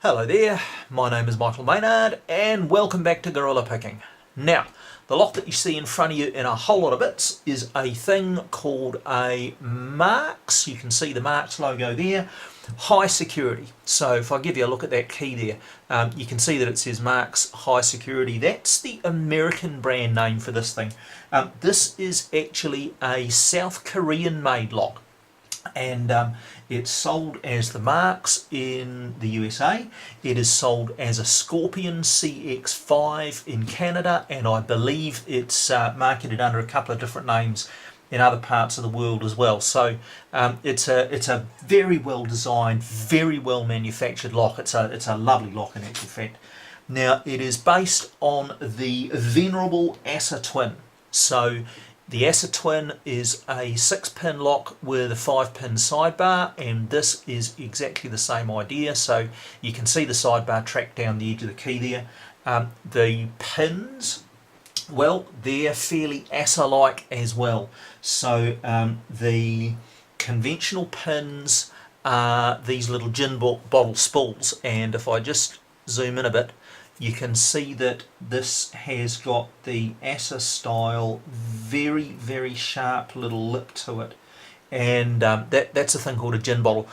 Hello there, my name is Michael Maynard and welcome back to Gorilla Picking. Now, the lock that you see in front of you in a whole lot of bits is a thing called a Marks. You can see the Marks logo there. High security. So if I give you a look at that key there, you can see that it says Marks High Security. That's the American brand name for this thing. This is actually a South Korean made lock. And it's sold as the Marks in the USA. It is sold as a Scorpion CX-5 in Canada, and I believe it's marketed under a couple of different names in other parts of the world as well. So it's a very well designed, very well manufactured lock. It's a lovely lock in actual fact. Now it is based on the venerable Assa Twin. So the Assa Twin is a 6-pin lock with a 5-pin sidebar, and this is exactly the same idea. So you can see the sidebar tracked down the edge of the key there. The pins, well, they're fairly Assa-like as well. So the conventional pins are these little gin bottle spools, and if I just zoom in a bit, you can see that this has got the Assa style, very sharp little lip to it, and that's a thing called a gin bottle.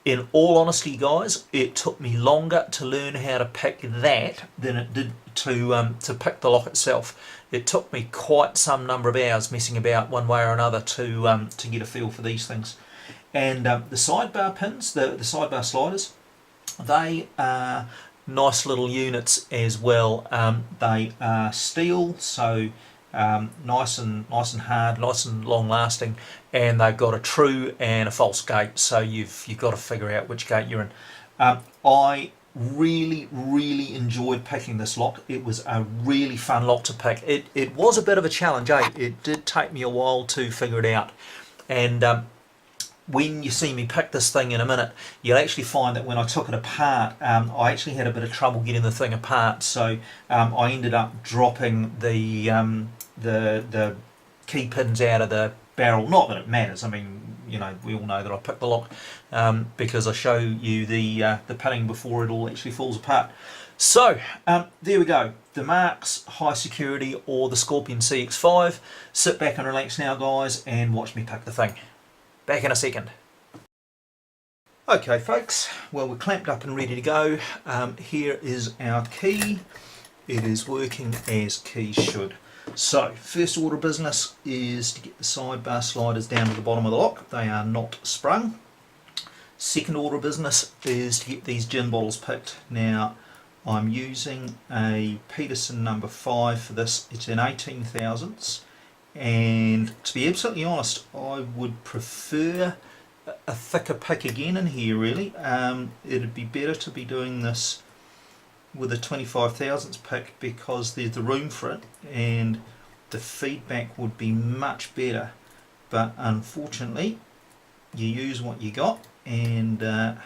In all honesty, guys, it took me longer to learn how to pick that than it did to pick the lock itself. It took me quite some number of hours messing about one way or another to get a feel for these things. And the sidebar pins, the sidebar sliders, they are nice little units as well. They are steel, so nice and hard, nice and long lasting, and they've got a true and a false gate, so you've got to figure out which gate you're in. I really enjoyed picking this lock. It was a really fun lock to pick. It was a bit of a challenge, It did take me a while to figure it out, and when you see me pick this thing in a minute, you'll actually find that when I took it apart, I actually had a bit of trouble getting the thing apart. So I ended up dropping the key pins out of the barrel. Not that it matters. I mean, you know, we all know that I picked the lock because I show you the pinning before it all actually falls apart. So there we go. The Marks High Security or the Scorpion CX-5. Sit back and relax now, guys, and watch me pick the thing. Back in a second. Okay folks, well, we're clamped up and ready to go. Here is our key. It is working as keys should. So first order of business is to get the sidebar sliders down to the bottom of the lock. They are not sprung. Second order of business is to get these gin bottles picked. Now I'm using a Peterson number 5 for this. It's in 18 thousandths. And to be absolutely honest, I would prefer a thicker pick again in here really. It'd be better to be doing this with a 25 thousandths pick because there's the room for it and the feedback would be much better. But unfortunately, you use what you got, and as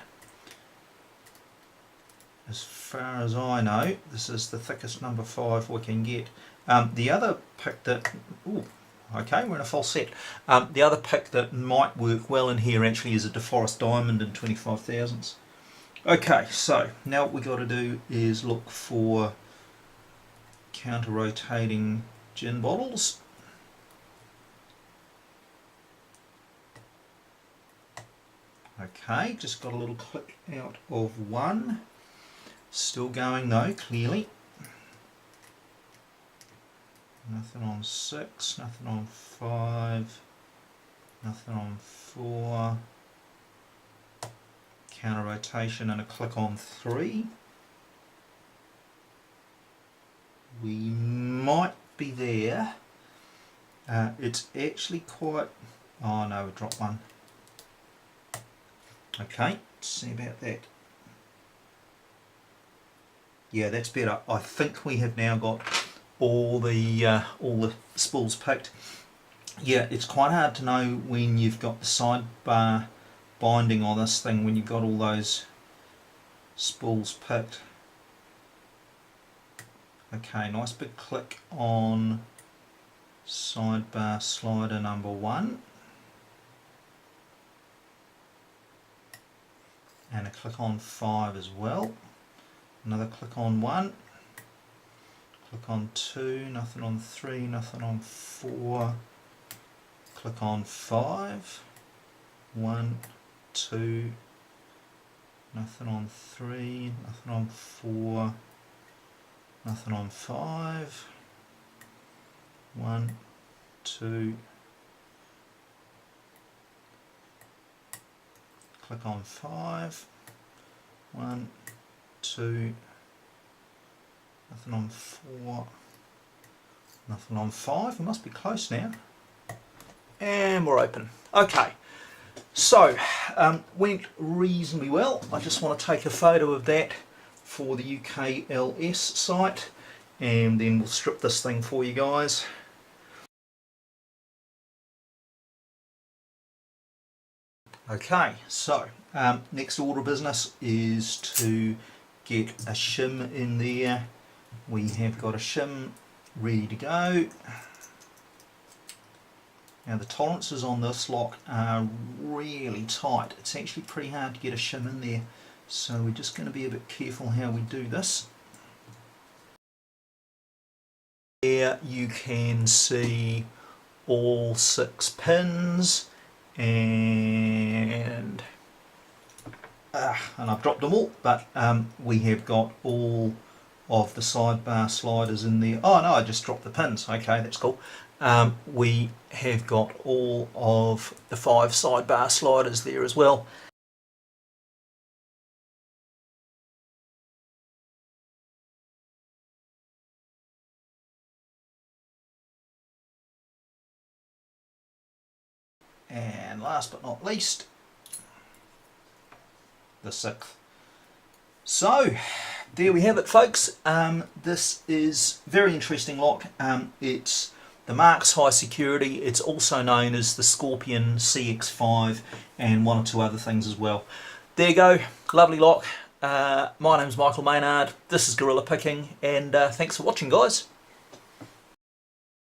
far as I know, this is the thickest number 5 we can get. The other pick that... Ooh, okay, we're in a false set. The other pick that might work well in here actually is a DeForest Diamond in 25 thousandths. Okay, so now what we got to do is look for counter-rotating gin bottles. Okay, just got a little click out of one. Still going though, clearly. Nothing on 6, nothing on 5, nothing on 4, counter rotation and a click on 3. We might be there. It's actually quite... oh no, we dropped one. Okay, let's see about that. Yeah, that's better. I think we have now got all the spools picked. Yeah, it's quite hard to know when you've got the sidebar binding on this thing when you've got all those spools picked. Okay, nice big click on sidebar slider number 1. And a click on 5 as well. another click on 1, click on 2, nothing on 3, nothing on 4, click on 5, 1, 2, nothing on 3, nothing on 4, nothing on 5, 1, 2, click on 5, 1, 2, nothing on 4, nothing on 5, we must be close now, and we're open. Okay, so went reasonably well. I just want to take a photo of that for the UKLS site, and then we'll strip this thing for you guys. Okay, so next order of business is to get a shim in there. We have got a shim ready to go. Now the tolerances on this lock are really tight. It's actually pretty hard to get a shim in there, so we're just going to be a bit careful how we do this. Here you can see all 6 pins, and I've dropped them all, but we have got all of the sidebar sliders in there. Oh no, I just dropped the pins. Okay, that's cool. We have got all of the 5 sidebar sliders there as well. And last but not least, the 6th. So there we have it, folks. This is a very interesting lock. It's the Marks High Security. It's also known as the Scorpion CX-5 and 1 or 2 other things as well. There you go, lovely lock. My name's Michael Maynard. This is Gorilla Picking, and thanks for watching, guys.